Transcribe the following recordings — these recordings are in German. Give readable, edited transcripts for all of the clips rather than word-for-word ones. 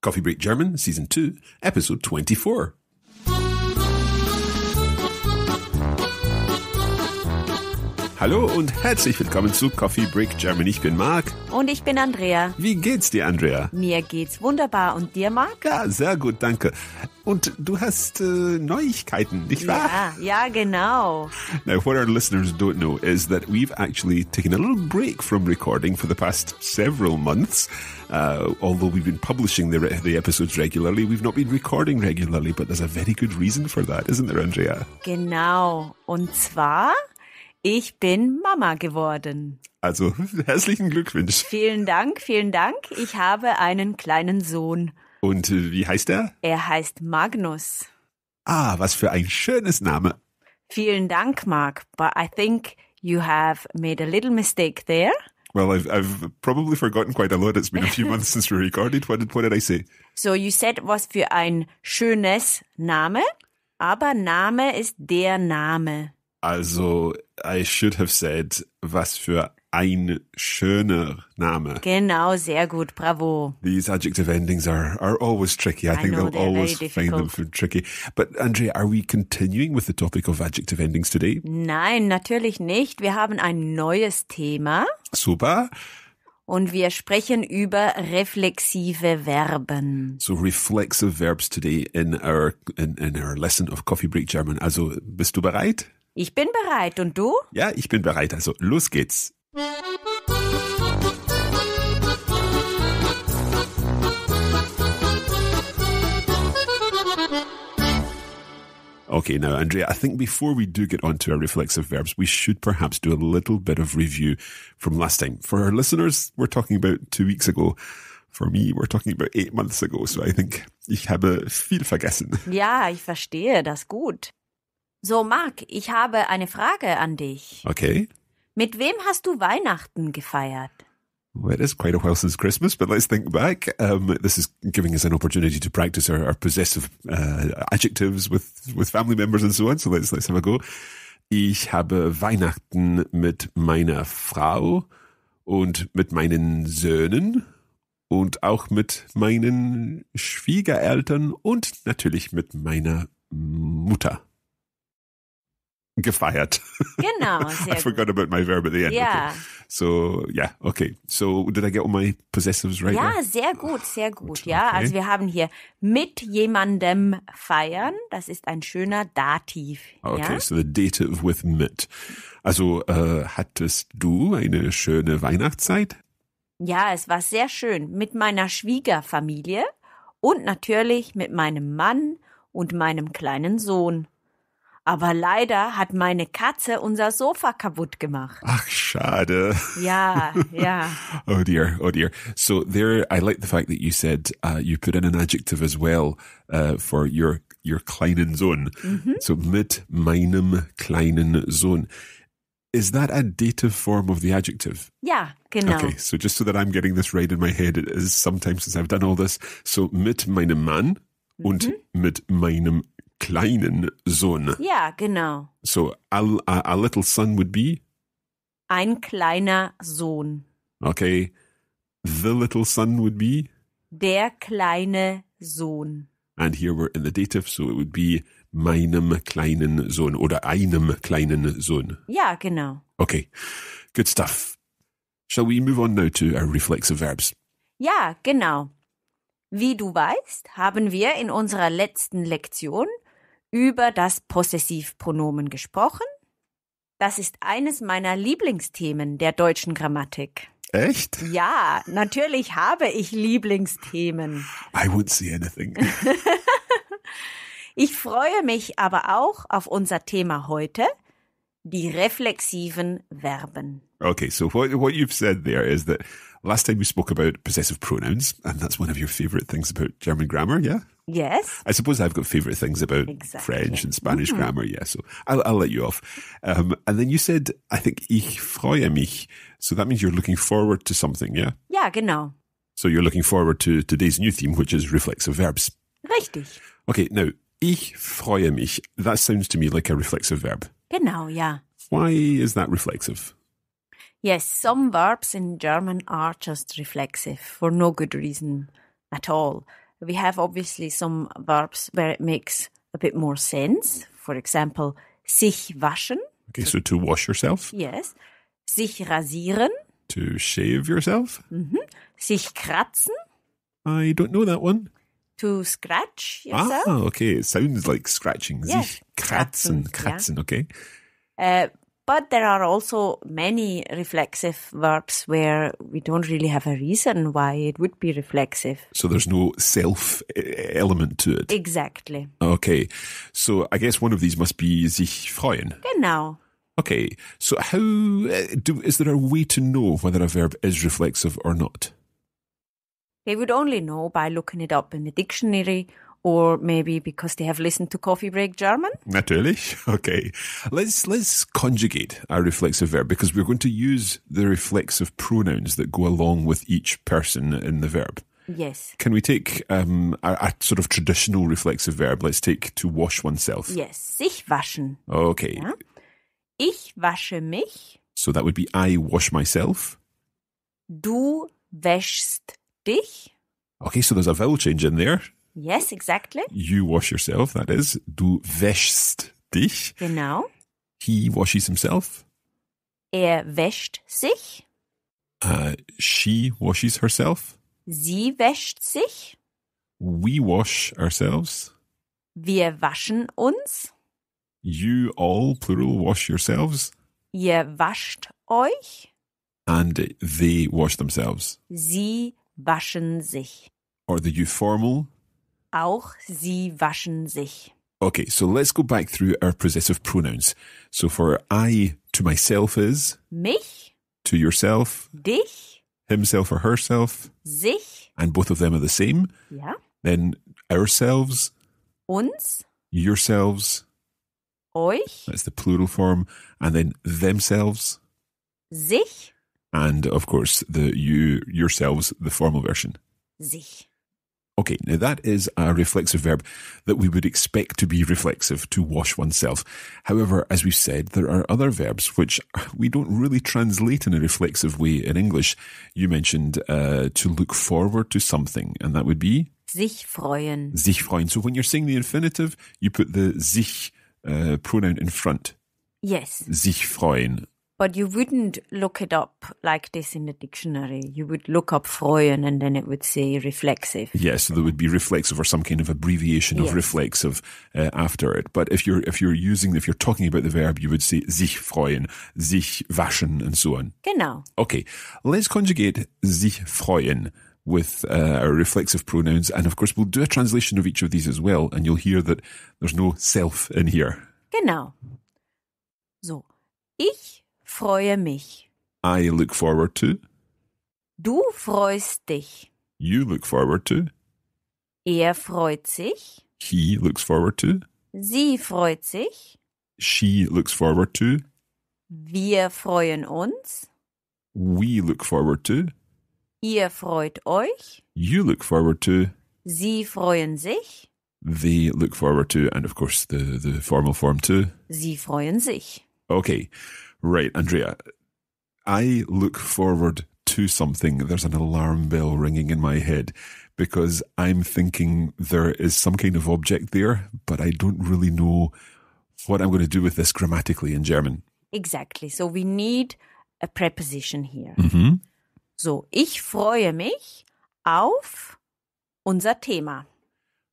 Coffee Break German, Season 2, Episode 24. Hallo und herzlich willkommen zu Coffee Break German. Ich bin Marc. Und ich bin Andrea. Wie geht's dir, Andrea? Mir geht's wunderbar. Und dir, Marc? Ja, sehr gut, danke. Und du hast Neuigkeiten, nicht wahr? Ja, genau. Now, what our listeners don't know is that we've actually taken a little break from recording for the past several months. Although we've been publishing the episodes regularly, we've not been recording regularly, but there's a very good reason for that, isn't there, Andrea? Genau. Und zwar, ich bin Mama geworden. Also, herzlichen Glückwunsch. Vielen Dank, vielen Dank. Ich habe einen kleinen Sohn. Und wie heißt er? Er heißt Magnus. Ah, was für ein schönes Name. Vielen Dank, Marc. But I think you have made a little mistake there. Well, I've probably forgotten quite a lot. It's been a few months since we recorded. What did I say? So you said, was für ein schönes Name, aber Name ist der Name. Also, I should have said, was für ein schöner Name. Genau, sehr gut, bravo. These adjective endings are always tricky. I think know, they'll always find them tricky. But Andrea, are we continuing with the topic of adjective endings today? Nein, natürlich nicht. Wir haben ein neues Thema. Super. Und wir sprechen über reflexive Verben. So reflexive verbs today in our lesson of Coffee Break German. Also, bist du bereit? Ich bin bereit. Und du? Ja, ich bin bereit. Also, los geht's. Okay, now, Andrea, I think before we do get on to our reflexive verbs, we should perhaps do a little bit of review from last time. For our listeners, we're talking about 2 weeks ago. For me, we're talking about 8 months ago. So I think ich habe viel vergessen. Ja, ich verstehe das gut. So, Marc, ich habe eine Frage an dich. Okay. Mit wem hast du Weihnachten gefeiert? Well, it is quite a while since Christmas, but let's think back. This is giving us an opportunity to practice our possessive adjectives with family members and so on. So let's have a go. Ich habe Weihnachten mit meiner Frau und mit meinen Söhnen und auch mit meinen Schwiegereltern und natürlich mit meiner Mutter gefeiert. Genau, sehr I forgot about my verb at the end. Ja. Okay. So, yeah, okay. So, did I get all my possessives right? Ja, there? sehr gut, sehr gut. Gut, Ja, okay. also wir haben hier mit jemandem feiern. Das ist ein schöner Dativ. Okay, Ja? so the dative with mit. Also, hattest du eine schöne Weihnachtszeit? Ja, es war sehr schön mit meiner Schwiegerfamilie und natürlich mit meinem Mann und meinem kleinen Sohn. Aber leider hat meine Katze unser Sofa kaputt gemacht. Ach, schade. Ja, ja. Oh dear, oh dear. So there, I like the fact that you said you put in an adjective as well for your kleinen Sohn. So mit meinem kleinen Sohn. Is that a dative form of the adjective? Ja, genau. Okay, so just so that I'm getting this right in my head, it is sometimes since I've done all this. So mit meinem Mann und mit meinem kleinen Sohn. Ja, genau. So a little son would be? Ein kleiner Sohn. Okay. The little son would be? Der kleine Sohn. And here we're in the dative, so it would be meinem kleinen Sohn oder einem kleinen Sohn. Ja, genau. Okay, good stuff. Shall we move on now to our reflexive verbs? Ja, genau. Wie du weißt, haben wir in unserer letzten Lektion über das Possessivpronomen gesprochen. Das ist eines meiner Lieblingsthemen der deutschen Grammatik. Echt? Ja, natürlich habe ich Lieblingsthemen. I won't say anything. Ich freue mich aber auch auf unser Thema heute, die reflexiven Verben. Okay, so what you've said there is that last time we spoke about possessive pronouns, and that's one of your favorite things about German grammar, yeah? Yes. I suppose I've got favorite things about Exactly. French and Spanish grammar, yeah, so I'll let you off. And then you said, I think, ich freue mich. So that means you're looking forward to something, yeah? Ja, genau. So you're looking forward to today's new theme, which is reflexive verbs. Richtig. Okay, now, ich freue mich. That sounds to me like a reflexive verb. Genau, ja. Why is that reflexive? Yes, some verbs in German are just reflexive for no good reason at all. we have obviously some verbs where it makes a bit more sense. For example, sich waschen. Okay, so to wash yourself. Yes. Sich rasieren. To shave yourself. Sich kratzen. I don't know that one. To scratch yourself. Ah, okay. It sounds like scratching. Yes. Sich kratzen, okay. But there are also many reflexive verbs where we don't really have a reason why it would be reflexive. So there's no self element to it. Exactly. Okay. So I guess one of these must be sich freuen. Genau. Okay. So how is there a way to know whether a verb is reflexive or not? They would only know by looking it up in the dictionary, or maybe because they have listened to Coffee Break German. Natürlich. Okay. Let's conjugate a reflexive verb because we're going to use the reflexive pronouns that go along with each person in the verb. Yes. Can we take a sort of traditional reflexive verb? Let's take to wash oneself. Yes. Sich waschen. Okay. Ja. Ich wasche mich. So that would be I wash myself. Du wäschst dich. Okay, so there's a vowel change in there. Yes, exactly. You wash yourself, that is. Du wäschst dich. Genau. He washes himself. Wäscht sich. She washes herself. Sie wäscht sich. We wash ourselves. Wir waschen uns. You all, plural, wash yourselves. Ihr wascht euch. And they wash themselves. Sie waschen sich. Or the you formal. Auch sie waschen sich. Okay, so let's go back through our possessive pronouns. So for I to myself is, Mich, to yourself, dich, himself or herself, sich, and both of them are the same. ja, Then ourselves, uns, yourselves, euch, that's the plural form, and then themselves, sich, and of course the you, yourselves, the formal version. sich. Okay, now that is a reflexive verb that we would expect to be reflexive, to wash oneself. However, as we've said, there are other verbs which we don't really translate in a reflexive way in English. You mentioned to look forward to something, and that would be? Sich freuen. Sich freuen. So when you're saying the infinitive, you put the sich pronoun in front. Yes. Sich freuen. But you wouldn't look it up like this in the dictionary. You would look up freuen and then it would say reflexive. Yes, so there would be reflexive or some kind of abbreviation of Yes. reflexive after it. But if you're talking about the verb, you would say sich freuen, sich waschen, and so on. Genau. Okay, let's conjugate sich freuen with our reflexive pronouns, and of course we'll do a translation of each of these as well, and you'll hear that there's no self in here. Genau. So. Ich freue mich. I look forward to. Du freust dich. You look forward to. Er freut sich. He looks forward to. Sie freut sich. She looks forward to. Wir freuen uns. We look forward to. Ihr freut euch. You look forward to. Sie freuen sich. They look forward to. And of course the formal form too. Sie freuen sich. Okay, right, Andrea. I look forward to something. There's an alarm bell ringing in my head because I'm thinking there is some kind of object there, but I don't really know what I'm going to do with this grammatically in German. Exactly. So we need a preposition here. Mhm. So, ich freue mich auf unser Thema.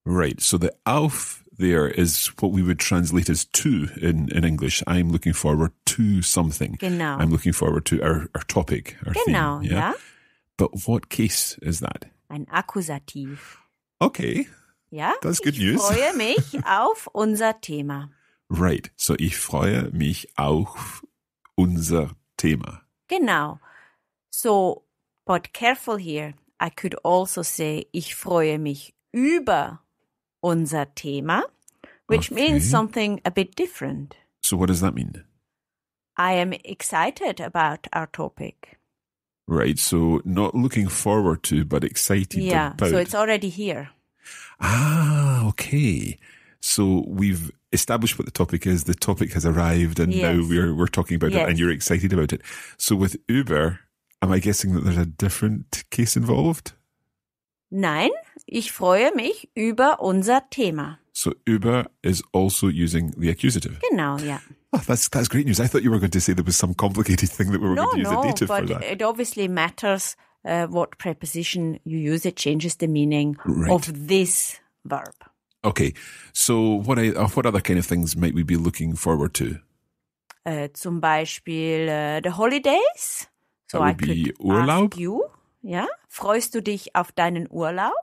Right, so the auf there is what we would translate as to in English. I'm looking forward to something. Genau. I'm looking forward to our topic, our Genau, theme. ja. But what case is that? Ein Akkusativ. Okay, Ja? that's good Ich news. freue mich auf unser Thema. Right, so ich freue mich auf unser Thema. Genau. So, but careful here. I could also say, ich freue mich über unser Thema, which Okay. means something a bit different. So what does that mean? I am excited about our topic. Right, so not looking forward to, but excited Yeah, about. so it's already here. Ah, okay. So we've established what the topic is. The topic has arrived, and now Yes. we're talking about it, Yes. and you're excited about it. So with Uber, am I guessing that there's a different case involved? Nein, ich freue mich über unser Thema. So über is also using the accusative. Genau, ja. Oh, that's great news. I thought you were going to say there was some complicated thing that we were going to use a dative for but that. it obviously matters what preposition you use. It changes the meaning of this verb. Okay, so what other kind of things might we be looking forward to? Zum Beispiel the holidays. So That I would be could Urlaub. ask you, ja, freust du dich auf deinen Urlaub?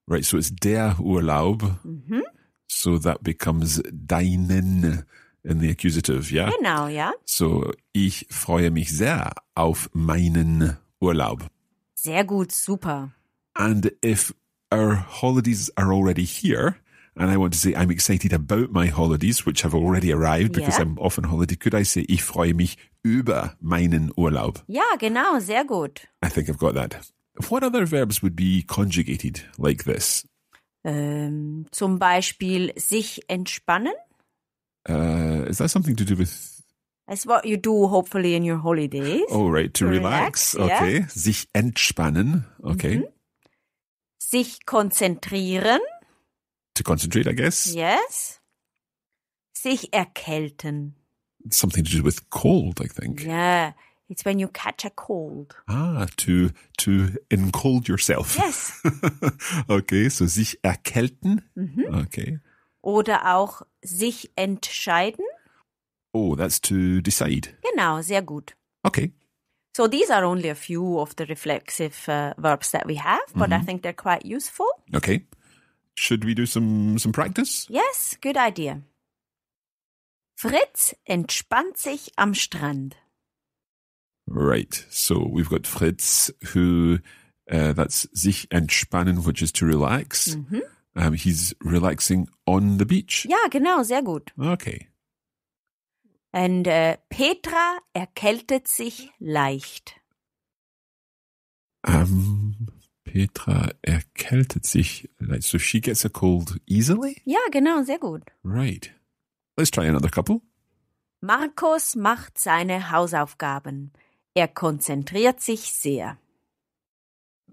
Right, so it's der Urlaub. Mhm. So that becomes deinen in the accusative, yeah? Genau, ja. So, ich freue mich sehr auf meinen Urlaub. Sehr gut, super. And if our holidays are already here, and I want to say I'm excited about my holidays, which have already arrived because I'm off on holiday, could I say, ich freue mich über meinen Urlaub? Ja, genau, sehr gut. I think I've got that. What other verbs would be conjugated like this? Zum Beispiel sich entspannen. Is that something to do with... That's what you do hopefully in your holidays. Oh, right, to relax. Okay. Yeah. Sich entspannen. Okay. Mhm. Sich konzentrieren. To concentrate, I guess. Yes. Sich erkälten. Something to do with cold, I think. Yeah, it's when you catch a cold. To encold yourself. Yes. Okay, so sich erkälten. Mhm. Okay. Oder auch sich entscheiden. Oh, that's to decide. Genau, sehr gut. Okay. So these are only a few of the reflexive verbs that we have, but I think they're quite useful. Okay. Should we do some practice? Yes, good idea. Fritz entspannt sich am Strand. Right. So we've got Fritz who, that's sich entspannen, which is to relax. Mhm. He's relaxing on the beach. Ja, genau, sehr gut. Okay. And Petra erkältet sich leicht. Petra erkältet sich. So she gets a cold easily? Ja, genau, sehr gut. Right. Let's try another couple. Markus macht seine Hausaufgaben. Er konzentriert sich sehr.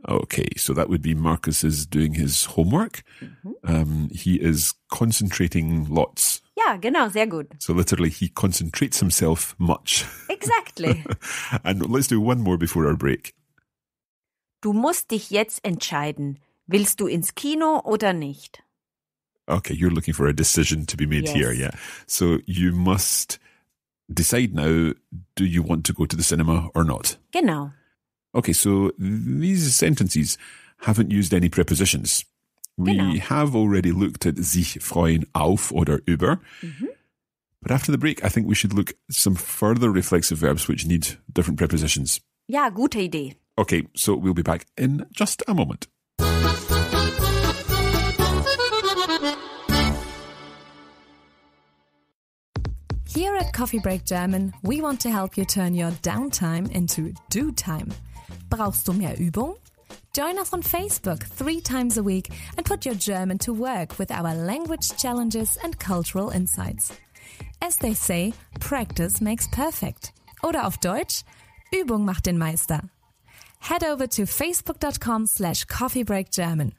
Okay, so that would be Marcus is doing his homework. He is concentrating lots. Ja, genau, sehr gut. So literally, he concentrates himself much. Exactly. And let's do one more before our break. Du musst dich jetzt entscheiden. Willst du ins Kino oder nicht? Okay, you're looking for a decision to be made here, yeah. So you must decide now, do you want to go to the cinema or not? Genau. Okay, so these sentences haven't used any prepositions. We have already looked at sich freuen auf oder über. But after the break, I think we should look at some further reflexive verbs which need different prepositions. Ja, gute Idee. Okay, so we'll be back in just a moment. Here at Coffee Break German, we want to help you turn your downtime into do time. Brauchst du mehr Übung? Join us on Facebook 3 times a week and put your German to work with our language challenges and cultural insights. As they say, practice makes perfect. Oder auf Deutsch, Übung macht den Meister. Head over to facebook.com/coffeebreakgerman.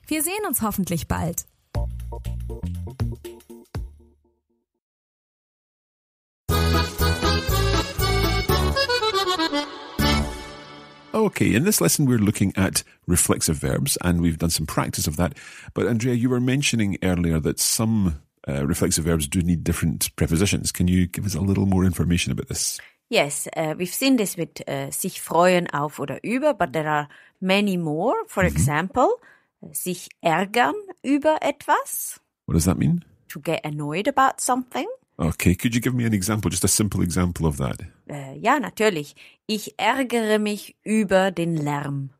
Wir sehen uns hoffentlich bald. Okay, in this lesson we're looking at reflexive verbs and we've done some practice of that. But Andrea, you were mentioning earlier that some reflexive verbs do need different prepositions. Can you give us a little more information about this? Yes, we've seen this with sich freuen auf oder über, but there are many more. For example, sich ärgern über etwas. What does that mean? To get annoyed about something. Okay, could you give me an example, just a simple example of that? Ja, natürlich. Ich ärgere mich über den Lärm.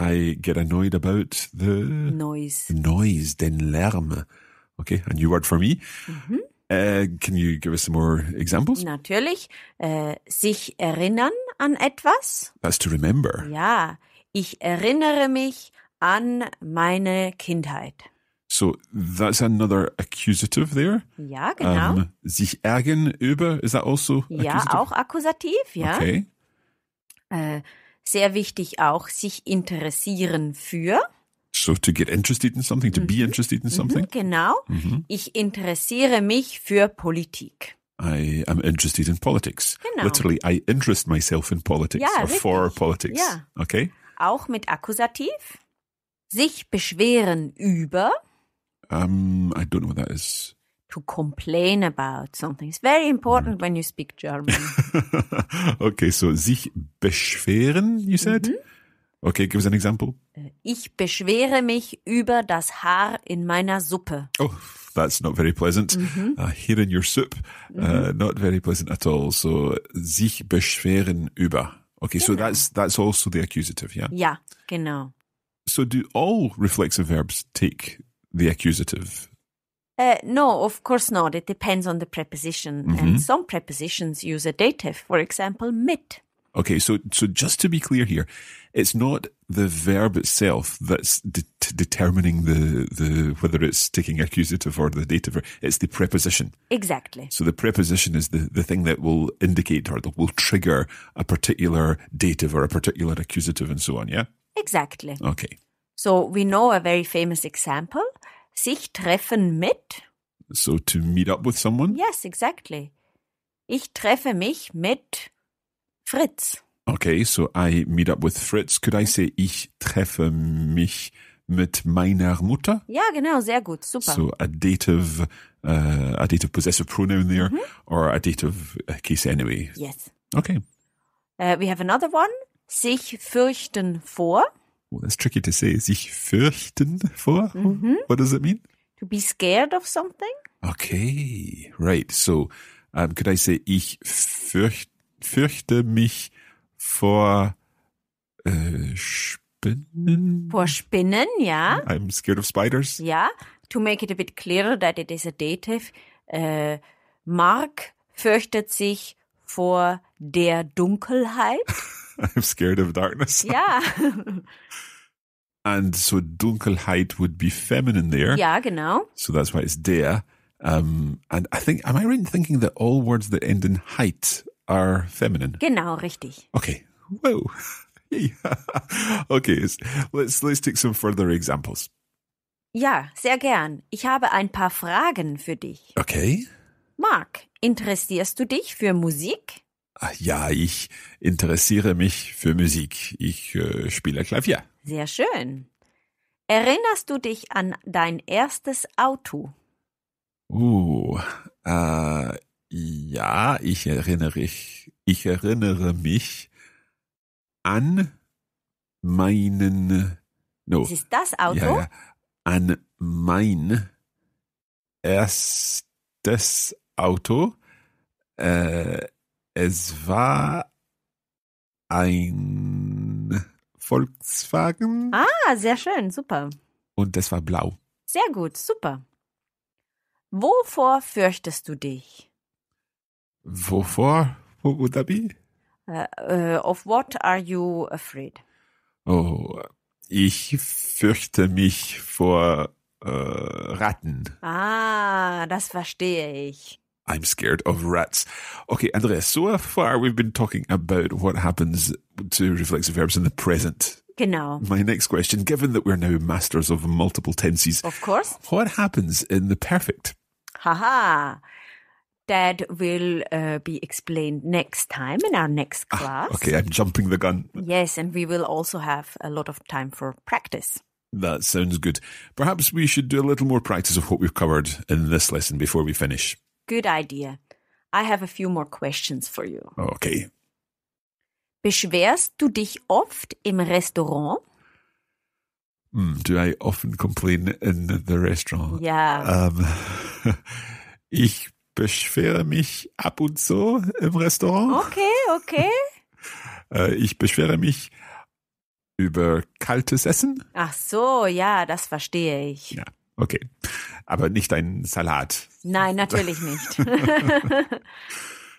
I get annoyed about the Noise. Den Lärm. Okay, a new word for me. Can you give us some more examples? Natürlich. Sich erinnern an etwas. That's to remember. Ja, ich erinnere mich an meine Kindheit. So that's another accusative there. Ja, genau. Sich ärgern über, is that also accusative? Ja, auch Akkusativ, ja. Okay. Sehr wichtig auch, sich interessieren für. So to get interested in something, to be interested in something. Genau. Ich interessiere mich für Politik. I am interested in politics. Genau. Literally, I interest myself in politics Ja, or richtig. for politics. Ja. Okay. Auch mit Akkusativ. Sich beschweren über. I don't know what that is. To complain about something. It's very important when you speak German. Okay, so sich beschweren, you said? Okay, give us an example. Ich beschwere mich über das Haar in meiner Suppe. Oh, that's not very pleasant. Here in your soup, not very pleasant at all. So, sich beschweren über. Okay, so that's also the accusative, yeah? Ja, genau. So do all reflexive verbs take the accusative? No, of course not. It depends on the preposition. And some prepositions use a dative. For example, mit. Okay, so just to be clear here, it's not the verb itself that's determining the whether it's taking accusative or the dative. It's the preposition. Exactly. So the preposition is the thing that will indicate or that will trigger a particular dative or a particular accusative and so on, yeah? Exactly. Okay. So we know a very famous example. Sich treffen mit. So to meet up with someone? Yes, exactly. Ich treffe mich mit Fritz. Okay, so I meet up with Fritz. Could I say, ich treffe mich mit meiner Mutter? Ja, genau, sehr gut, super. So a dative possessive pronoun there, or a dative case anyway. Yes. Okay. We have another one. Sich fürchten vor. Well, that's tricky to say. Sich fürchten vor? What does it mean? To be scared of something. Okay, right. So, could I say, ich fürchte mich vor Spinnen? Vor Spinnen, ja. I'm scared of spiders. Ja. To make it a bit clearer that it is a dative. Mark fürchtet sich vor der Dunkelheit. I'm scared of darkness. Ja. And so Dunkelheit would be feminine there. Ja, genau. So that's why it's der. And I think, am I right in thinking that all words that end in heit are feminine? Genau, richtig. Okay. Whoa. Okay, let's take some further examples. Ja, sehr gern. Ich habe ein paar Fragen für dich. Okay. Mark, interessierst du dich für Musik? Ja, ich interessiere mich für Musik. Ich spiele Klavier. Sehr schön. Erinnerst du dich an dein erstes Auto? Ja, ich erinnere mich an meinen... No. Das ist das Auto? Ja, an mein erstes Auto. Es war ein Volkswagen. Ah, sehr schön, super. Und es war blau. Sehr gut, super. Wovor fürchtest du dich? Wovor? What would that be? Of what are you afraid? Oh, ich fürchte mich vor Ratten. Ah, das verstehe ich. I'm scared of rats. Okay, Andrea, so far we've been talking about what happens to reflexive verbs in the present. Genau. My next question, given that we're now masters of multiple tenses, Of course. what happens in the perfect? Haha. That will be explained next time in our next class. Okay, I'm jumping the gun. Yes, and we will also have a lot of time for practice. That sounds good. Perhaps we should do a little more practice of what we've covered in this lesson before we finish. Good idea. I have a few more questions for you. Okay. Beschwerst du dich oft im Restaurant? Do I often complain in the restaurant? Ja. Ich beschwere mich ab und zu im Restaurant. Okay. Ich beschwere mich über kaltes Essen. Ach so, ja, das verstehe ich. Ja, okay. Aber nicht ein Salat. Nein, natürlich nicht.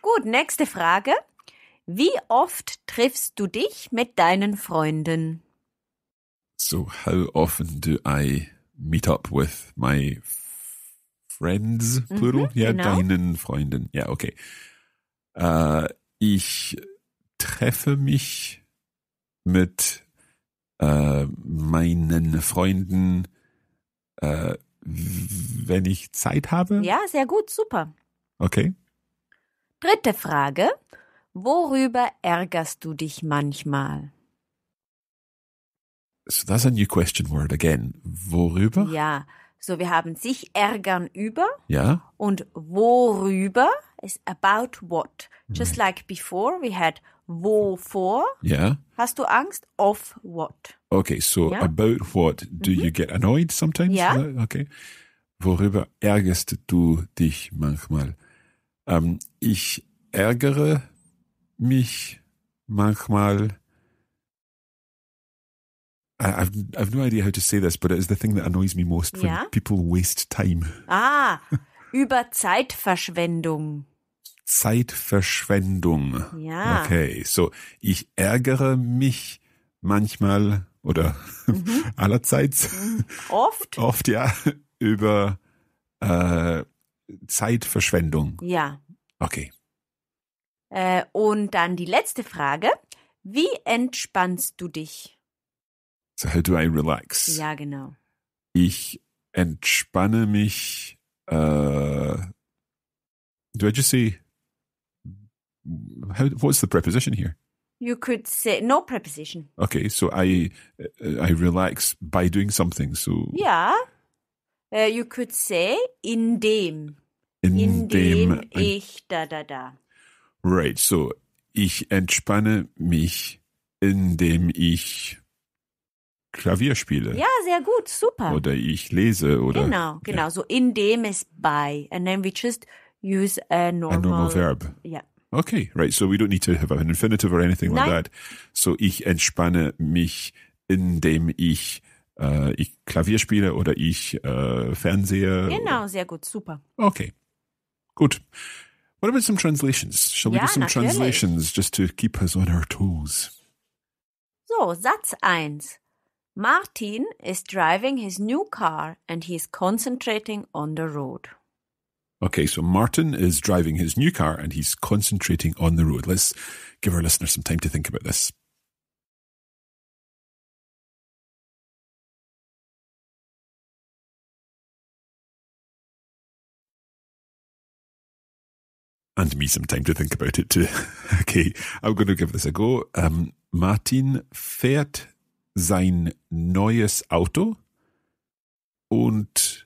Gut, nächste Frage. Wie oft triffst du dich mit deinen Freunden? So, how often do I meet up with my friends, plural? Ja, genau. deinen Freunden. Ja, okay. Ich treffe mich mit meinen Freunden, wenn ich Zeit habe. Ja, sehr gut, super. Okay. Dritte Frage. Worüber ärgerst du dich manchmal? So that's a new question word again. Worüber? Ja, so wir haben sich ärgern über Ja. und worüber is about what. Just like before we had wovor. Ja. Hast du Angst? Of what? Okay, so Ja. about what? Do you get annoyed sometimes? Ja. Is that okay. Worüber ärgerst du dich manchmal? Ich ärgere mich manchmal. I've no idea how to say this, but it is the thing that annoys me most when Ja. people waste time. Über Zeitverschwendung. Zeitverschwendung. Ja. Okay, so ich ärgere mich manchmal oder allerseits Oft? ja über Zeitverschwendung. Ja. Okay. Und dann die letzte Frage. Wie entspannst du dich? So how do I relax? Ja, genau. Ich entspanne mich. Do I just say? What's the preposition here? You could say no preposition. Okay, so I relax by doing something. So Ja. You could say indem indem ich da. right. So ich entspanne mich, indem ich Klavier spiele. Ja, sehr gut, super. Oder ich lese oder Genau. So indem is by, and then we just use a a normal normal verb. Ja. Okay, right. So we don't need to have an infinitive or anything like Nein. that. So ich entspanne mich, indem ich Klavier spiele oder ich fernsehe. Genau, sehr gut, super. Okay, gut. What about some translations? Shall we Ja, do some natürlich. translations just to keep us on our toes? So, Satz 1. Martin is driving his new car and he's concentrating on the road. Okay, so Martin is driving his new car and he's concentrating on the road. Let's give our listeners some time to think about this. And me some time to think about it too. Okay, I'm going to give this a go. Martin fährt sein neues Auto und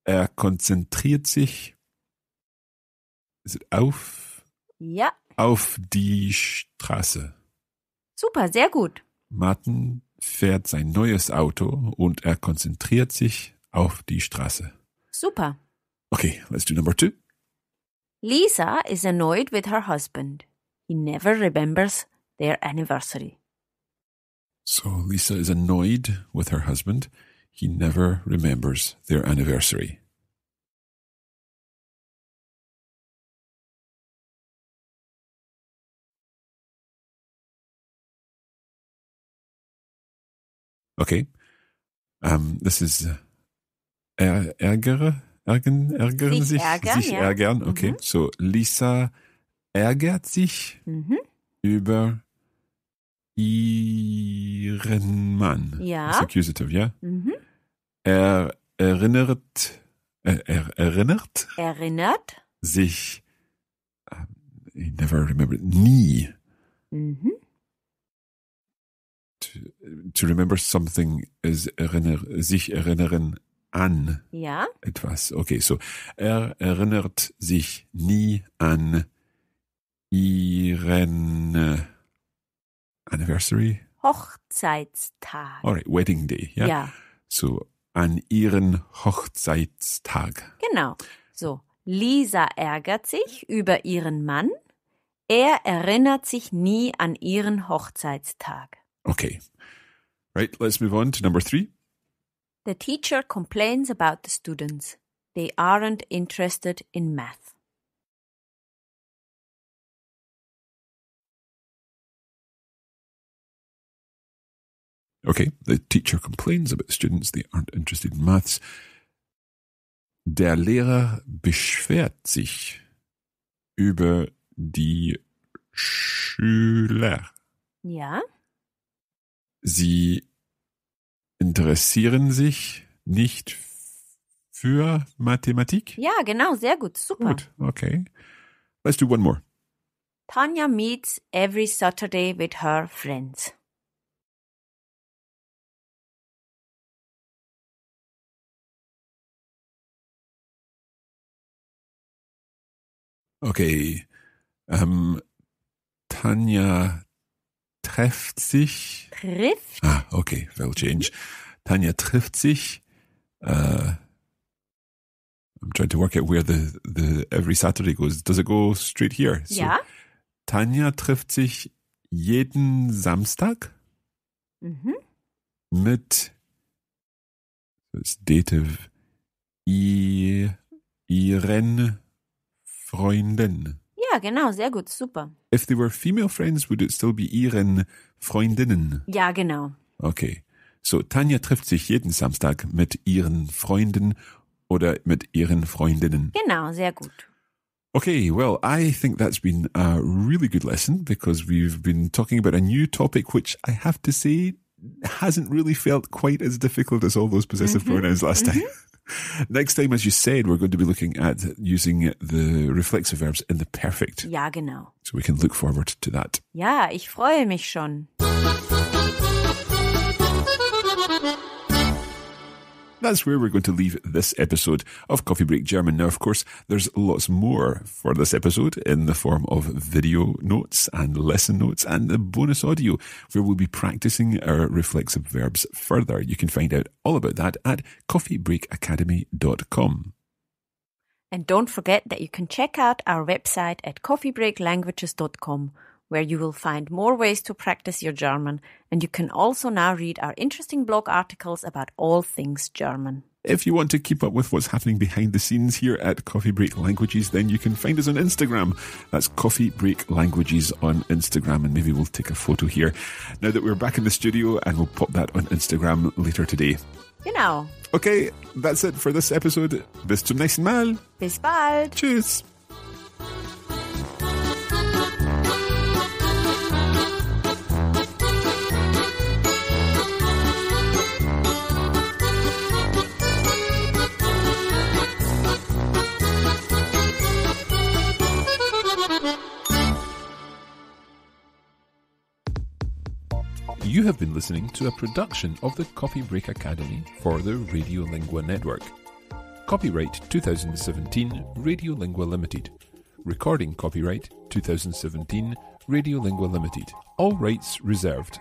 er konzentriert sich auf die Straße. Super, sehr gut. Martin fährt sein neues Auto und er konzentriert sich auf die Straße. Super. Okay, let's do number 2. Lisa is annoyed with her husband. He never remembers their anniversary. So Lisa is annoyed with her husband. He never remembers their anniversary. Okay. This is ärgern Sich sich. ärgern, Sich ja. ärgern. Okay. So Lisa ärgert sich über ihren Mann. Ja. Das ist accusative, ja? Mhm. Er erinnert sich, he never remembered, nie. Mhm. To remember something is sich erinnern an Ja. etwas. Okay, so er erinnert sich nie an ihren Anniversary? Hochzeitstag. Alright, Wedding Day, ja? Ja. So, an ihren Hochzeitstag. Genau. So, Lisa ärgert sich über ihren Mann. Er erinnert sich nie an ihren Hochzeitstag. Okay. Right, let's move on to number 3. The teacher complains about the students. They aren't interested in math. Okay, the teacher complains about students, they aren't interested in maths. Der Lehrer beschwert sich über die Schüler. Ja. Sie interessieren sich nicht für Mathematik? Ja, genau, sehr gut, super. Good, okay. Let's do one more. Tanja meets every Saturday with her friends. Okay. Tanja trifft sich. Trifft? Okay, will change. Tanja trifft sich. I'm trying to work out where the every Saturday goes. Does it go straight here? So, Ja. Tanja trifft sich jeden Samstag mit das Dative ihren Freundin. Ja, genau, sehr gut, super. If they were female friends, would it still be ihren Freundinnen? Ja, genau. Okay. So, Tanja trifft sich jeden Samstag mit ihren Freunden oder mit ihren Freundinnen. Genau, sehr gut. Okay, well, I think that's been a really good lesson because we've been talking about a new topic which I have to say hasn't really felt quite as difficult as all those possessive pronouns last time. Next time, as you said, we're going to be looking at using the reflexive verbs in the perfect. Ja, genau. So we can look forward to that. Ja, ich freue mich schon. That's where we're going to leave this episode of Coffee Break German. Now, of course, there's lots more for this episode in the form of video notes and lesson notes and the bonus audio where we'll be practicing our reflexive verbs further. You can find out all about that at coffeebreakacademy.com. And don't forget that you can check out our website at coffeebreaklanguages.com, where you will find more ways to practice your German, and you can also now read our interesting blog articles about all things German. If you want to keep up with what's happening behind the scenes here at Coffee Break Languages, then you can find us on Instagram. That's Coffee Break Languages on Instagram, and maybe we'll take a photo here now that we're back in the studio, and we'll pop that on Instagram later today. Genau. Okay, that's it for this episode. Bis zum nächsten Mal. Bis bald. Tschüss. You have been listening to a production of the Coffee Break Academy for the Radiolingua Network. Copyright 2017 Radiolingua Limited. Recording copyright 2017 Radiolingua Limited. All rights reserved.